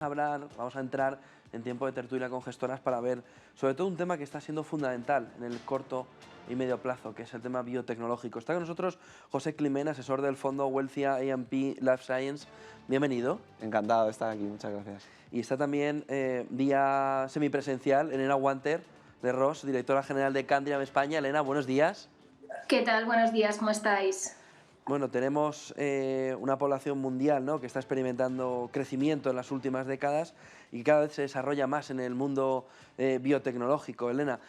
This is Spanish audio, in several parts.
Vamos a entrar en tiempo de tertulia con gestoras para ver sobre todo un tema que está siendo fundamental en el corto y medio plazo, que es el tema biotecnológico. Está con nosotros José Climent, asesor del fondo Wealthia A&P Life Science. Bienvenido. Encantado de estar aquí, muchas gracias. Y está también vía semipresencial Elena Wanter de Ross, directora general de Candriam España. Elena, buenos días. ¿Qué tal? Buenos días, ¿cómo estáis? Bueno, tenemos una población mundial, ¿no?, que está experimentando crecimiento en las últimas décadas y cada vez se desarrolla más en el mundo biotecnológico. Elena,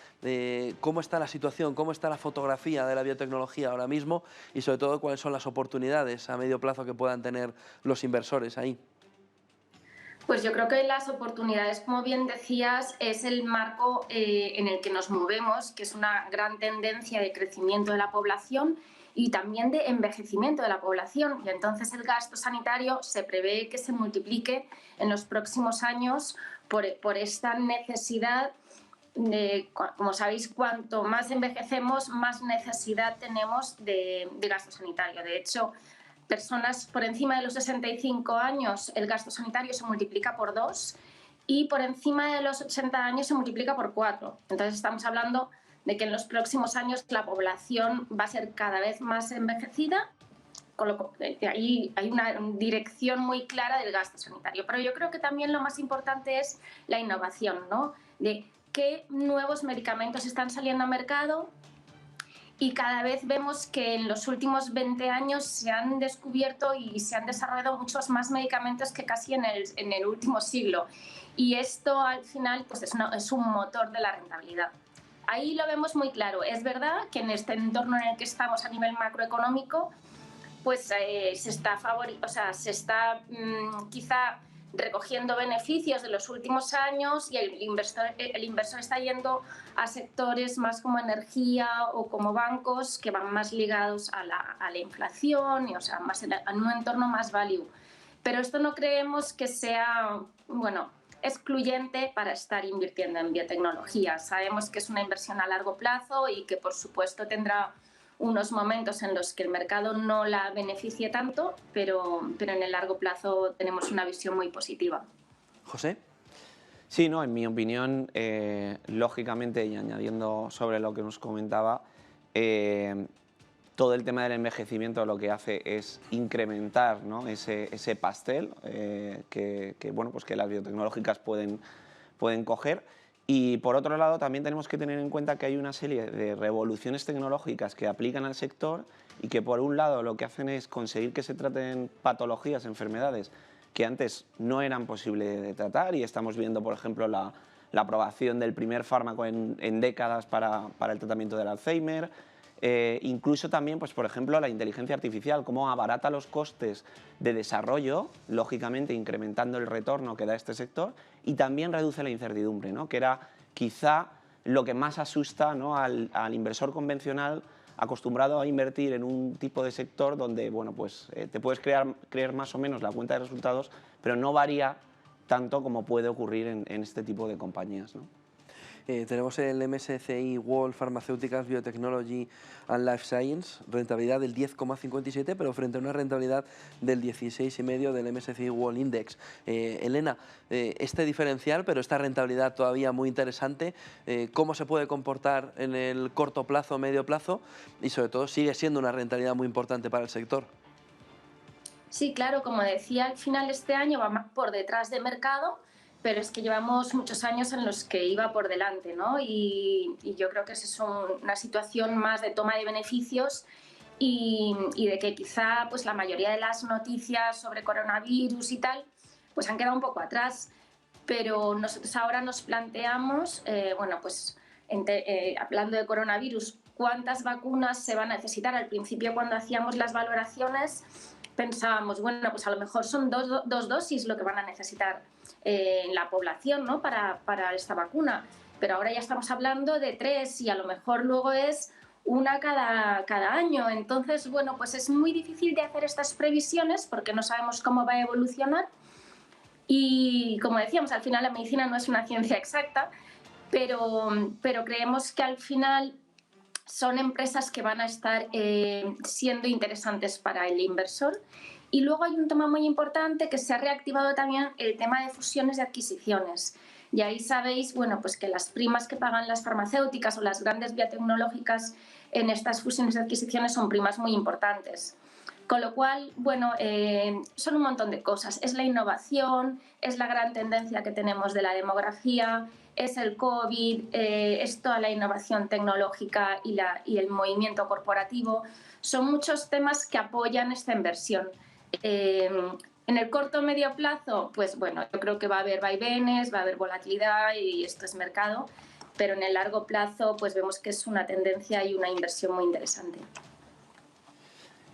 ¿cómo está la situación, cómo está la fotografía de la biotecnología ahora mismo y sobre todo cuáles son las oportunidades a medio plazo que puedan tener los inversores ahí? Pues yo creo que las oportunidades, como bien decías, es el marco en el que nos movemos, que es una gran tendencia de crecimiento de la población y también de envejecimiento de la población. Y entonces el gasto sanitario se prevé que se multiplique en los próximos años por esta necesidad de, como sabéis, cuanto más envejecemos, más necesidad tenemos de gasto sanitario. De hecho, personas por encima de los 65 años el gasto sanitario se multiplica por 2 y por encima de los 80 años se multiplica por 4. Entonces estamos hablando de que en los próximos años la población va a ser cada vez más envejecida, con lo que ahí hay una dirección muy clara del gasto sanitario. Pero yo creo que también lo más importante es la innovación, ¿no? De qué nuevos medicamentos están saliendo al mercado. Y cada vez vemos que en los últimos 20 años se han descubierto y se han desarrollado muchos más medicamentos que casi en el último siglo. Y esto al final pues es un motor de la rentabilidad. Ahí lo vemos muy claro. Es verdad que en este entorno en el que estamos a nivel macroeconómico, pues se está quizá recogiendo beneficios de los últimos años y el inversor está yendo a sectores más como energía o como bancos que van más ligados a la inflación y, o sea, más en un entorno más value. Pero esto no creemos que sea, bueno, excluyente para estar invirtiendo en biotecnología. Sabemos que es una inversión a largo plazo y que, por supuesto, tendrá unos momentos en los que el mercado no la beneficie tanto, pero en el largo plazo tenemos una visión muy positiva. José. Sí, no, en mi opinión, lógicamente, y añadiendo sobre lo que nos comentaba, todo el tema del envejecimiento lo que hace es incrementar, ¿no?, ese pastel bueno, pues que las biotecnológicas pueden coger. Y por otro lado, también tenemos que tener en cuenta que hay una serie de revoluciones tecnológicas que aplican al sector y que, por un lado, lo que hacen es conseguir que se traten patologías, enfermedades que antes no eran posibles de tratar, y estamos viendo, por ejemplo, la aprobación del primer fármaco en décadas para el tratamiento del Alzheimer. Incluso también, pues, por ejemplo, la inteligencia artificial, cómo abarata los costes de desarrollo, lógicamente incrementando el retorno que da este sector, y también reduce la incertidumbre, ¿no?, que era quizá lo que más asusta, ¿no?, al inversor convencional acostumbrado a invertir en un tipo de sector donde, bueno, pues, te puedes creer más o menos la cuenta de resultados, pero no varía tanto como puede ocurrir en este tipo de compañías, ¿no? Tenemos el MSCI World Pharmaceuticals Biotechnology and Life Science, rentabilidad del 10,57, pero frente a una rentabilidad del 16,5 del MSCI World Index. Elena, este diferencial, pero esta rentabilidad todavía muy interesante, ¿cómo se puede comportar en el corto plazo, medio plazo? Y sobre todo, sigue siendo una rentabilidad muy importante para el sector. Sí, claro, como decía, al final este año va por detrás de mercado, pero es que llevamos muchos años en los que iba por delante, ¿no? Y yo creo que es una situación más de toma de beneficios y de que quizá pues, la mayoría de las noticias sobre coronavirus y tal pues han quedado un poco atrás. Pero nosotros ahora nos planteamos, bueno, pues hablando de coronavirus, ¿cuántas vacunas se van a necesitar? Al principio, cuando hacíamos las valoraciones, pensábamos, bueno, pues a lo mejor son dos dosis lo que van a necesitar la población, ¿no?, para esta vacuna. Pero ahora ya estamos hablando de 3 y a lo mejor luego es una cada año. Entonces, bueno, pues es muy difícil de hacer estas previsiones porque no sabemos cómo va a evolucionar. Y como decíamos, al final la medicina no es una ciencia exacta, pero creemos que al final son empresas que van a estar siendo interesantes para el inversor Y luego hay un tema muy importante que se ha reactivado también el tema de fusiones y adquisiciones. Y ahí sabéis, bueno, pues que las primas que pagan las farmacéuticas o las grandes biotecnológicas en estas fusiones y adquisiciones son primas muy importantes. Con lo cual, bueno, son un montón de cosas. Es la innovación, es la gran tendencia que tenemos de la demografía, es el COVID, es toda la innovación tecnológica y el movimiento corporativo. Son muchos temas que apoyan esta inversión. En el corto o medio plazo, pues bueno, yo creo que va a haber vaivenes, va a haber volatilidad y esto es mercado, pero en el largo plazo pues vemos que es una tendencia y una inversión muy interesante.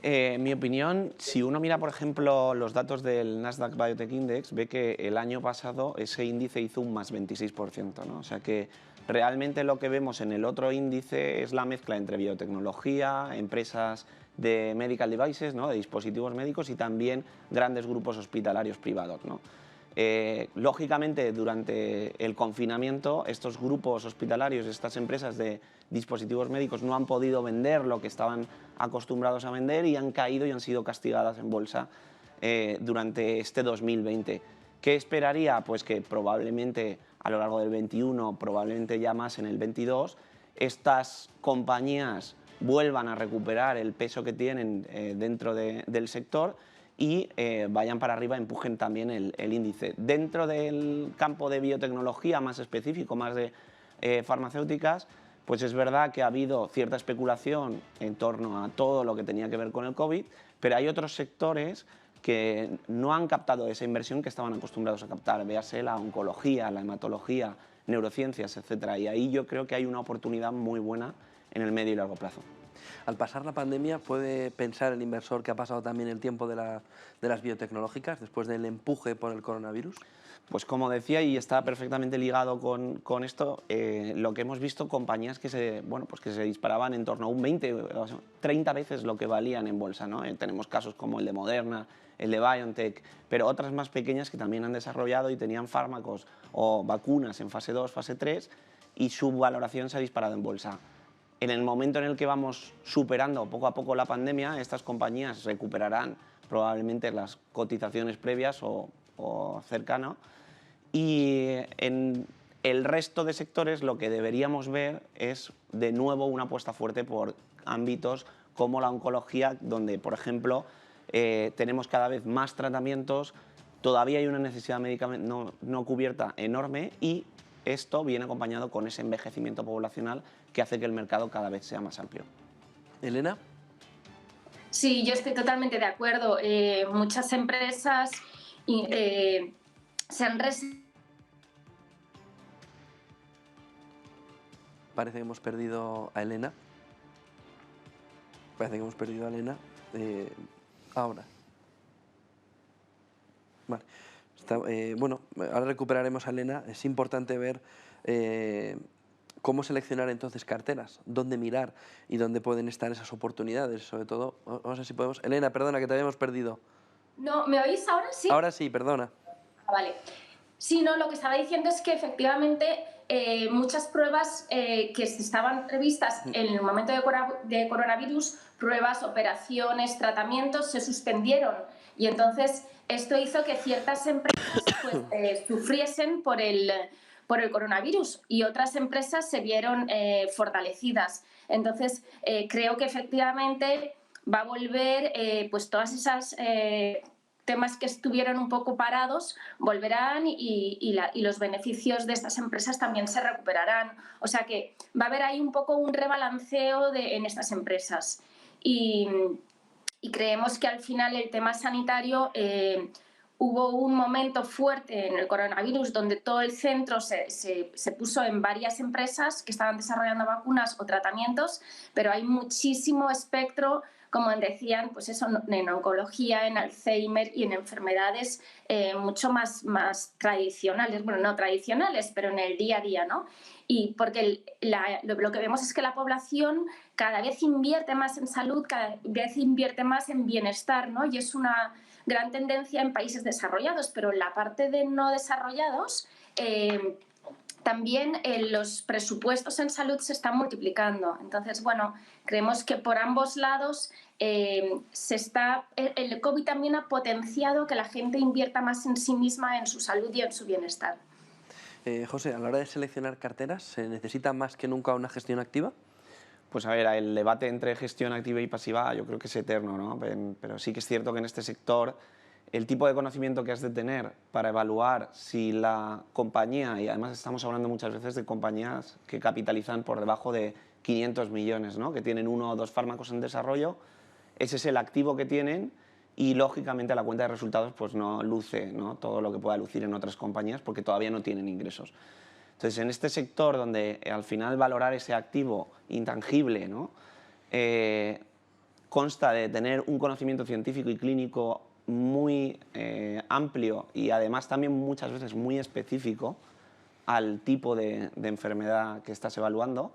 En mi opinión, si uno mira, por ejemplo, los datos del Nasdaq Biotech Index, ve que el año pasado ese índice hizo un más 26%, ¿no? O sea que realmente lo que vemos en el otro índice es la mezcla entre biotecnología, empresas de medical devices, ¿no? De dispositivos médicos y también grandes grupos hospitalarios privados, ¿no? Lógicamente, durante el confinamiento, estos grupos hospitalarios, estas empresas de dispositivos médicos no han podido vender lo que estaban acostumbrados a vender y han caído y han sido castigadas en bolsa durante este 2020. ¿Qué esperaría? Pues que probablemente a lo largo del 21, probablemente ya más en el 22, estas compañías vuelvan a recuperar el peso que tienen dentro del sector y vayan para arriba, empujen también el índice. Dentro del campo de biotecnología más específico, más de farmacéuticas, pues es verdad que ha habido cierta especulación en torno a todo lo que tenía que ver con el COVID, pero hay otros sectores que no han captado esa inversión que estaban acostumbrados a captar, véase la oncología, la hematología, neurociencias, etc. Y ahí yo creo que hay una oportunidad muy buena en el medio y largo plazo. Al pasar la pandemia, ¿puede pensar el inversor que ha pasado también el tiempo de las biotecnológicas después del empuje por el coronavirus? Pues como decía, y está perfectamente ligado con esto, lo que hemos visto, compañías que se disparaban en torno a un 20 o 30 veces lo que valían en bolsa, ¿no? Tenemos casos como el de Moderna, el de BioNTech, pero otras más pequeñas que también han desarrollado y tenían fármacos o vacunas en fase 2, fase 3, y su valoración se ha disparado en bolsa. En el momento en el que vamos superando poco a poco la pandemia, estas compañías recuperarán probablemente las cotizaciones previas o cercano, y en el resto de sectores lo que deberíamos ver es de nuevo una apuesta fuerte por ámbitos como la oncología, donde, por ejemplo, tenemos cada vez más tratamientos, todavía hay una necesidad médica no cubierta enorme y esto viene acompañado con ese envejecimiento poblacional que hace que el mercado cada vez sea más amplio. Elena. Sí, yo estoy totalmente de acuerdo. Muchas empresas se han Parece que hemos perdido a Elena. Ahora. Vale. Bueno, ahora recuperaremos a Elena. Es importante ver cómo seleccionar entonces carteras, dónde mirar y dónde pueden estar esas oportunidades. Sobre todo, vamos a ver si podemos... Elena, perdona, que te habíamos perdido. No, ¿me oís ahora? Sí. Ahora sí, perdona. Vale. Sí, no, lo que estaba diciendo es que efectivamente muchas pruebas que estaban previstas en el momento de coronavirus, pruebas, operaciones, tratamientos, se suspendieron. Y entonces esto hizo que ciertas empresas pues, sufriesen por el coronavirus y otras empresas se vieron fortalecidas. Entonces, creo que efectivamente va a volver pues todas esas... temas que estuvieron un poco parados volverán y los beneficios de estas empresas también se recuperarán. O sea que va a haber ahí un poco un rebalanceo en estas empresas. Y creemos que al final el tema sanitario, hubo un momento fuerte en el coronavirus donde todo el centro se puso en varias empresas que estaban desarrollando vacunas o tratamientos, pero hay muchísimo espectro, como decían, pues eso, en oncología, en Alzheimer y en enfermedades mucho más tradicionales, bueno, no tradicionales, pero en el día a día, ¿no? Y porque lo que vemos es que la población cada vez invierte más en salud, cada vez invierte más en bienestar, ¿no? Y es una gran tendencia en países desarrollados, pero en la parte de no desarrollados también los presupuestos en salud se están multiplicando. Entonces, bueno, creemos que por ambos lados el COVID también ha potenciado que la gente invierta más en sí misma, en su salud y en su bienestar. José, a la hora de seleccionar carteras, ¿se necesita más que nunca una gestión activa? Pues a ver, el debate entre gestión activa y pasiva yo creo que es eterno, ¿no? Pero sí que es cierto que en este sector el tipo de conocimiento que has de tener para evaluar si la compañía, y además estamos hablando muchas veces de compañías que capitalizan por debajo de 500 millones, ¿no? Que tienen 1 o 2 fármacos en desarrollo, ese es el activo que tienen y lógicamente la cuenta de resultados pues no luce, ¿no?, todo lo que pueda lucir en otras compañías porque todavía no tienen ingresos. Entonces, en este sector donde al final valorar ese activo intangible, ¿no?, consta de tener un conocimiento científico y clínico muy amplio y además también muchas veces muy específico al tipo de enfermedad que estás evaluando,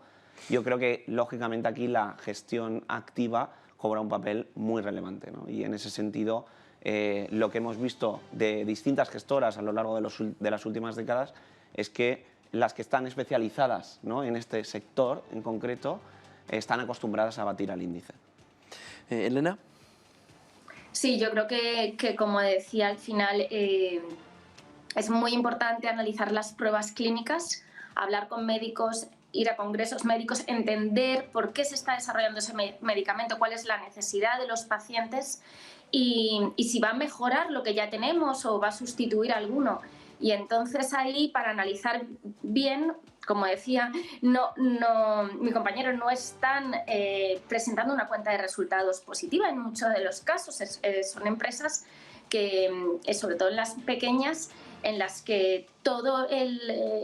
yo creo que lógicamente aquí la gestión activa cobra un papel muy relevante, ¿no? Y en ese sentido lo que hemos visto de distintas gestoras a lo largo de las últimas décadas es que las que están especializadas, ¿no?, en este sector en concreto están acostumbradas a batir al índice. Elena. Sí, yo creo que como decía al final, es muy importante analizar las pruebas clínicas, hablar con médicos, ir a congresos médicos, entender por qué se está desarrollando ese medicamento, cuál es la necesidad de los pacientes y si va a mejorar lo que ya tenemos o va a sustituir alguno. Y entonces ahí, para analizar bien, como decía, mi compañero no están presentando una cuenta de resultados positiva en muchos de los casos. Son empresas que, sobre todo en las pequeñas, en las que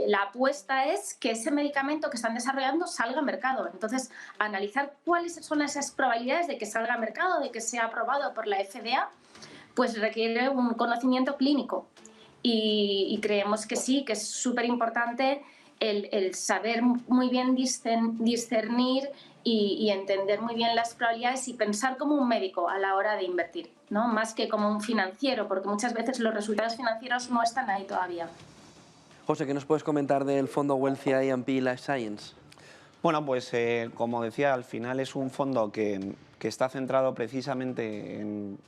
la apuesta es que ese medicamento que están desarrollando salga al mercado. Entonces, analizar cuáles son esas probabilidades de que salga al mercado, de que sea aprobado por la FDA, pues requiere un conocimiento clínico. Y creemos que sí, que es súper importante el saber muy bien discernir y entender muy bien las probabilidades y pensar como un médico a la hora de invertir, ¿no?, más que como un financiero, porque muchas veces los resultados financieros no están ahí todavía. José, ¿qué nos puedes comentar del fondo Wealthy I&P Life Science? Bueno, pues como decía, al final es un fondo que está centrado precisamente en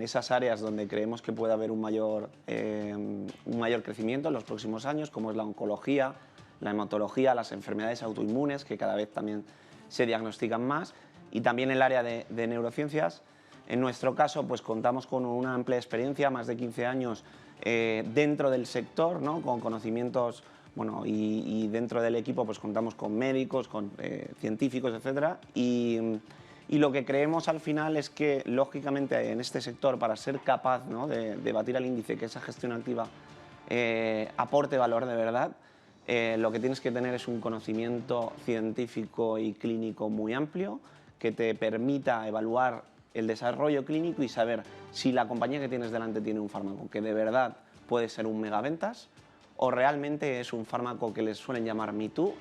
esas áreas donde creemos que puede haber un mayor crecimiento en los próximos años, como es la oncología, la hematología, las enfermedades autoinmunes, que cada vez también se diagnostican más, y también el área de neurociencias. En nuestro caso, pues contamos con una amplia experiencia, más de 15 años dentro del sector, ¿no?, con conocimientos. Bueno, y dentro del equipo pues contamos con médicos, con científicos, etc. Y lo que creemos al final es que, lógicamente, en este sector, para ser capaz, ¿no?, de batir al índice, que esa gestión activa aporte valor de verdad, lo que tienes que tener es un conocimiento científico y clínico muy amplio que te permita evaluar el desarrollo clínico y saber si la compañía que tienes delante tiene un fármaco que de verdad puede ser un megaventas, o realmente es un fármaco que les suelen llamar Me Too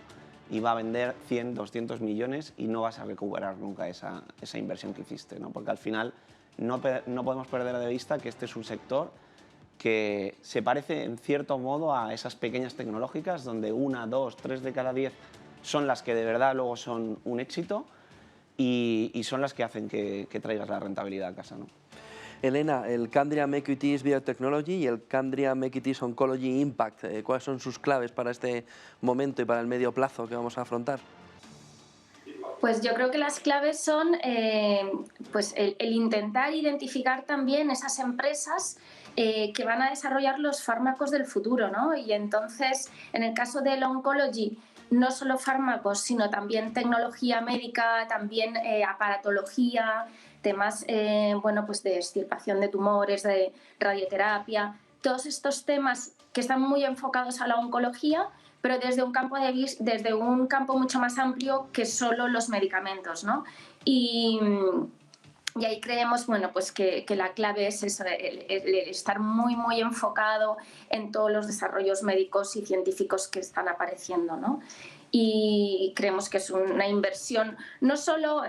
y va a vender 100, 200 millones y no vas a recuperar nunca esa inversión que hiciste, ¿no? Porque al final no podemos perder de vista que este es un sector que se parece en cierto modo a esas pequeñas tecnológicas donde 1, 2, 3 de cada 10 son las que de verdad luego son un éxito y son las que hacen que traigas la rentabilidad a casa, ¿no? Elena, el Candriam Equities Biotechnology y el Candriam Equities Oncology Impact, ¿cuáles son sus claves para este momento y para el medio plazo que vamos a afrontar? Pues yo creo que las claves son pues el intentar identificar también esas empresas que van a desarrollar los fármacos del futuro, ¿no? Y entonces, en el caso del oncology, no solo fármacos, sino también tecnología médica, también aparatología, temas bueno, pues de extirpación de tumores, de radioterapia, todos estos temas que están muy enfocados a la oncología, pero desde un campo mucho más amplio que solo los medicamentos, ¿no? Y ahí creemos, bueno, pues que la clave es eso, el estar muy enfocado en todos los desarrollos médicos y científicos que están apareciendo, ¿no? Y creemos que es una inversión no solo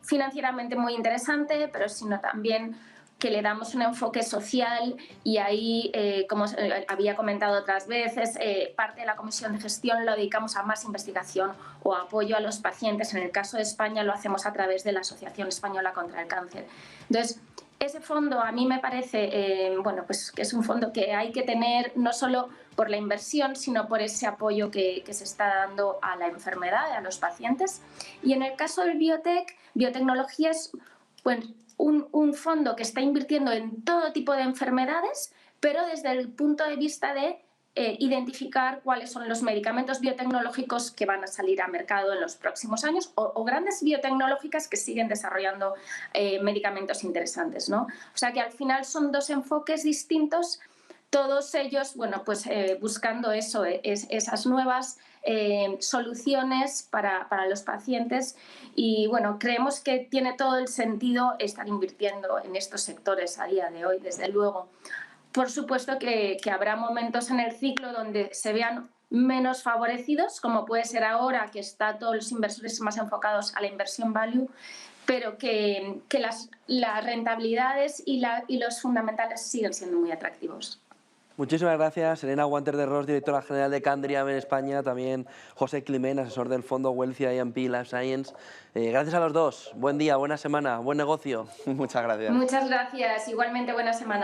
financieramente muy interesante, pero sino también que le damos un enfoque social y ahí, como había comentado otras veces, parte de la comisión de gestión lo dedicamos a más investigación o apoyo a los pacientes. En el caso de España lo hacemos a través de la Asociación Española contra el Cáncer. Entonces, ese fondo a mí me parece bueno, pues que es un fondo que hay que tener no solo por la inversión, sino por ese apoyo que se está dando a la enfermedad, a los pacientes. Y en el caso del biotecnología es pues, un fondo que está invirtiendo en todo tipo de enfermedades, pero desde el punto de vista de identificar cuáles son los medicamentos biotecnológicos que van a salir a mercado en los próximos años o grandes biotecnológicas que siguen desarrollando medicamentos interesantes, ¿no? O sea que al final son dos enfoques distintos, todos ellos, bueno, pues buscando eso, esas nuevas soluciones para los pacientes y bueno, creemos que tiene todo el sentido estar invirtiendo en estos sectores a día de hoy, desde luego. Por supuesto que habrá momentos en el ciclo donde se vean menos favorecidos, como puede ser ahora, que están todos los inversores más enfocados a la inversión value, pero que las rentabilidades y los fundamentales siguen siendo muy atractivos. Muchísimas gracias, Elena Guanter de Ros, directora general de Candriam en España, también José Climent, asesor del fondo Wealthy IMP Life Science. Gracias a los dos, buen día, buena semana, buen negocio. Muchas gracias. Muchas gracias, igualmente buena semana.